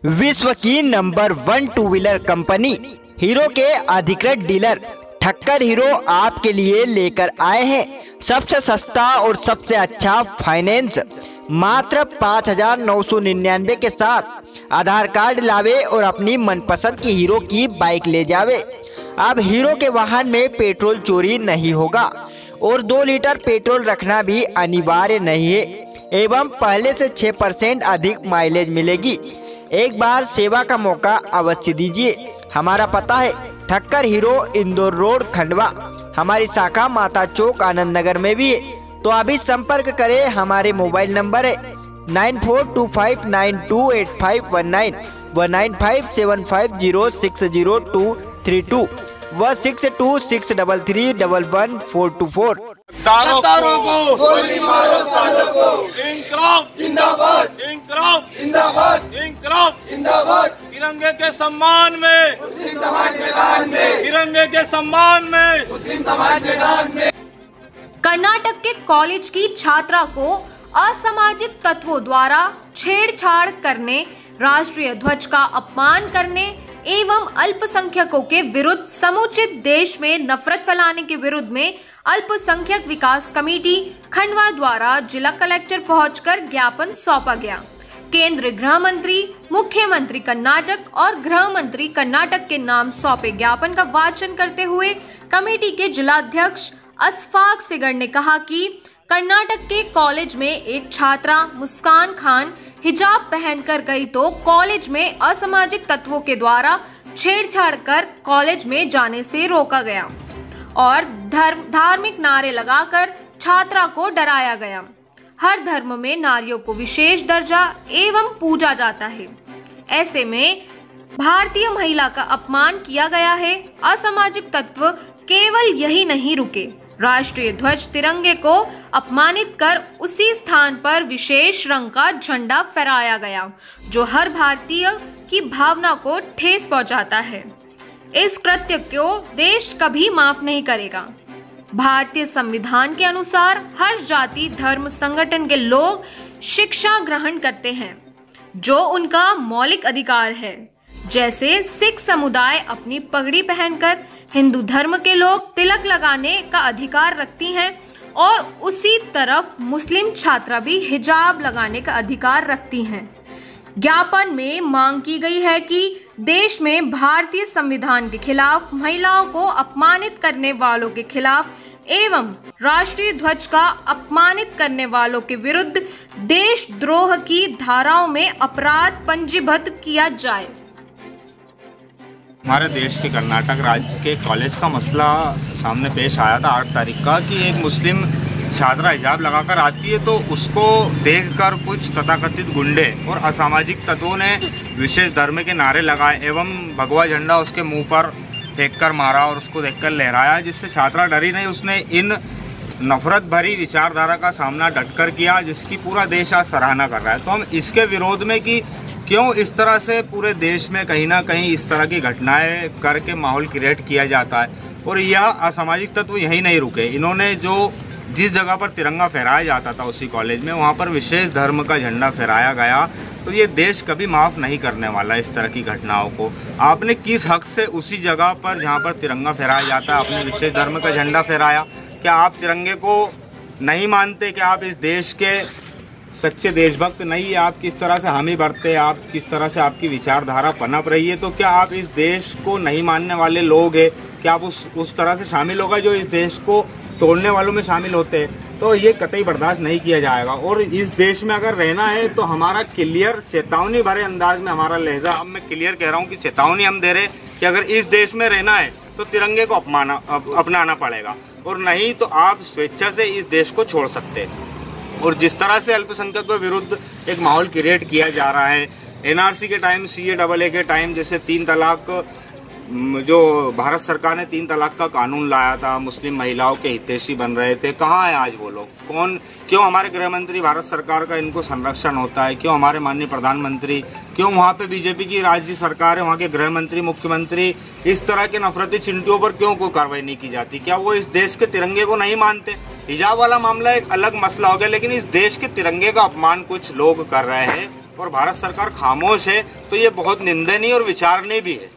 विश्व की number 1 two wheeler company hero के अधिकृत डीलर ठक्कर हीरो आपके लिए लेकर आए हैं सबसे सस्ता और सबसे अच्छा फाइनेंस मात्र 5,999 के साथ। आधार कार्ड लावे और अपनी मनपसंद की हीरो की बाइक ले जावे। अब हीरो के वाहन में पेट्रोल चोरी नहीं होगा और 2 लीटर पेट्रोल रखना भी अनिवार्य नहीं है एवं पहले से 6% अधिक माइलेज मिलेगी। एक बार सेवा का मौका अवश्य दीजिए। हमारा पता है ठक्कर हीरो इंदौर रोड खंडवा। हमारी शाखा माता चौक आनंद नगर में भी है, तो अभी संपर्क करें। हमारे मोबाइल नंबर है 9425928519 व 9575060232 व 6263331144। गद्दारों को गोली मारो, सालों को इंकलाब जिंदाबाद, इंकलाब जिंदाबाद, इंकलाब जिंदाबाद। तिरंगे के सम्मान में मुस्लिम समाज मैदान में, तिरंगे के सम्मान में मुस्लिम समाज मैदान में। कर्नाटक के कॉलेज की छात्रा को असामाजिक तत्वों द्वारा छेड़छाड़ करने, राष्ट्रीय ध्वज का अपमान करने एवं अल्पसंख्यकों के विरुद्ध समूचित देश में नफरत फैलाने के विरुद्ध में अल्पसंख्यक विकास कमेटी खंडवा द्वारा जिला कलेक्टर पहुंचकर ज्ञापन सौंपा गया। केंद्रीय गृह मंत्री, मुख्यमंत्री कर्नाटक और गृह मंत्री कर्नाटक के नाम सौंपे ज्ञापन का वाचन करते हुए कमेटी के जिलाध्यक्ष अशफाक सिगर ने कहा कि कर्नाटक के कॉलेज में एक छात्रा मुस्कान खान हिजाब पहनकर गई तो कॉलेज में असामाजिक तत्वों के द्वारा छेड़छाड़ कर कॉलेज में जाने से रोका गया और धार्मिक नारे लगाकर छात्रा को डराया गया। हर धर्म में नारियों को विशेष दर्जा एवं पूजा जाता है, ऐसे में भारतीय महिला का अपमान किया गया है। असामाजिक तत्व केवल यही नहीं रुके, राष्ट्रीय ध्वज तिरंगे को अपमानित कर उसी स्थान पर विशेष रंग का झंडा फहराया गया जो हर भारतीय की भावना को ठेस पहुंचाता है। इस कृत्य को देश कभी माफ नहीं करेगा। भारतीय संविधान के अनुसार हर जाति धर्म संगठन के लोग शिक्षा ग्रहण करते हैं जो उनका मौलिक अधिकार है। जैसे सिख समुदाय अपनी पगड़ी पहनकर, हिंदू धर्म के लोग तिलक लगाने का अधिकार रखती हैं और उसी तरफ मुस्लिम छात्रा भी हिजाब लगाने का अधिकार रखती हैं। ज्ञापन में मांग की गई है कि देश में भारतीय संविधान के खिलाफ, महिलाओं को अपमानित करने वालों के खिलाफ एवं राष्ट्रीय ध्वज का अपमानित करने वालों के विरुद्ध देशद्रोह की धाराओं में अपराध पंजीबद्ध किया जाए। हमारे देश के कर्नाटक राज्य के कॉलेज का मसला सामने पेश आया था 8 तारीख का कि एक मुस्लिम छात्रा हिजाब लगाकर आती है तो उसको देखकर कुछ तथाकथित गुंडे और असामाजिक तत्वों ने विशेष धर्म के नारे लगाए एवं भगवा झंडा उसके मुंह पर फेंककर मारा और उसको देखकर लहराया, जिससे छात्रा डरी नहीं। उसने इन नफरत भरी विचारधारा का सामना डटकर किया, जिसकी पूरा देश आज सराहना कर रहा है। तो हम इसके विरोध में कि क्यों इस तरह से पूरे देश में कहीं ना कहीं इस तरह की घटनाएं करके माहौल क्रिएट किया जाता है। और यह असामाजिक तत्व यहीं नहीं रुके, इन्होंने जिस जगह पर तिरंगा फहराया जाता था उसी कॉलेज में, वहाँ पर विशेष धर्म का झंडा फहराया गया। तो ये देश कभी माफ़ नहीं करने वाला इस तरह की घटनाओं को। आपने किस हक से उसी जगह पर जहाँ पर तिरंगा फहराया जाता है आपने विशेष धर्म का झंडा फहराया? क्या आप तिरंगे को नहीं मानते? क्या आप इस देश के सच्चे देशभक्त नहीं है? आप किस तरह से हामी भरते हैं? आप किस तरह से आपकी विचारधारा पनप रही है? तो क्या आप इस देश को नहीं मानने वाले लोग हैं? क्या आप उस तरह से शामिल होगा जो इस देश को तोड़ने वालों में शामिल होते हैं? तो ये कतई बर्दाश्त नहीं किया जाएगा। और इस देश में अगर रहना है तो हमारा क्लियर चेतावनी भरे अंदाज में हमारा लहजा, अब मैं क्लियर कह रहा हूँ कि चेतावनी हम दे रहे कि अगर इस देश में रहना है तो तिरंगे को अपनाना पड़ेगा और नहीं तो आप स्वेच्छा से इस देश को छोड़ सकते हैं। और जिस तरह से अल्पसंख्यकों के विरुद्ध एक माहौल क्रिएट किया जा रहा है, एनआरसी के टाइम, CAA के टाइम, जैसे 3 तलाक, जो भारत सरकार ने 3 तलाक का कानून लाया था, मुस्लिम महिलाओं के हितैषी बन रहे थे, कहाँ है आज वो लोग? क्यों हमारे गृह मंत्री, भारत सरकार का इनको संरक्षण होता है? क्यों हमारे माननीय प्रधानमंत्री, क्यों वहाँ पे बीजेपी की राज्य सरकार है, वहाँ के गृह मंत्री, मुख्यमंत्री इस तरह के नफरती चिंटियों पर क्यों कोई कार्रवाई नहीं की जाती? क्या वो इस देश के तिरंगे को नहीं मानते? हिजाब वाला मामला एक अलग मसला हो गया, लेकिन इस देश के तिरंगे का अपमान कुछ लोग कर रहे हैं और भारत सरकार खामोश है तो ये बहुत निंदनीय और विचारणीय भी है।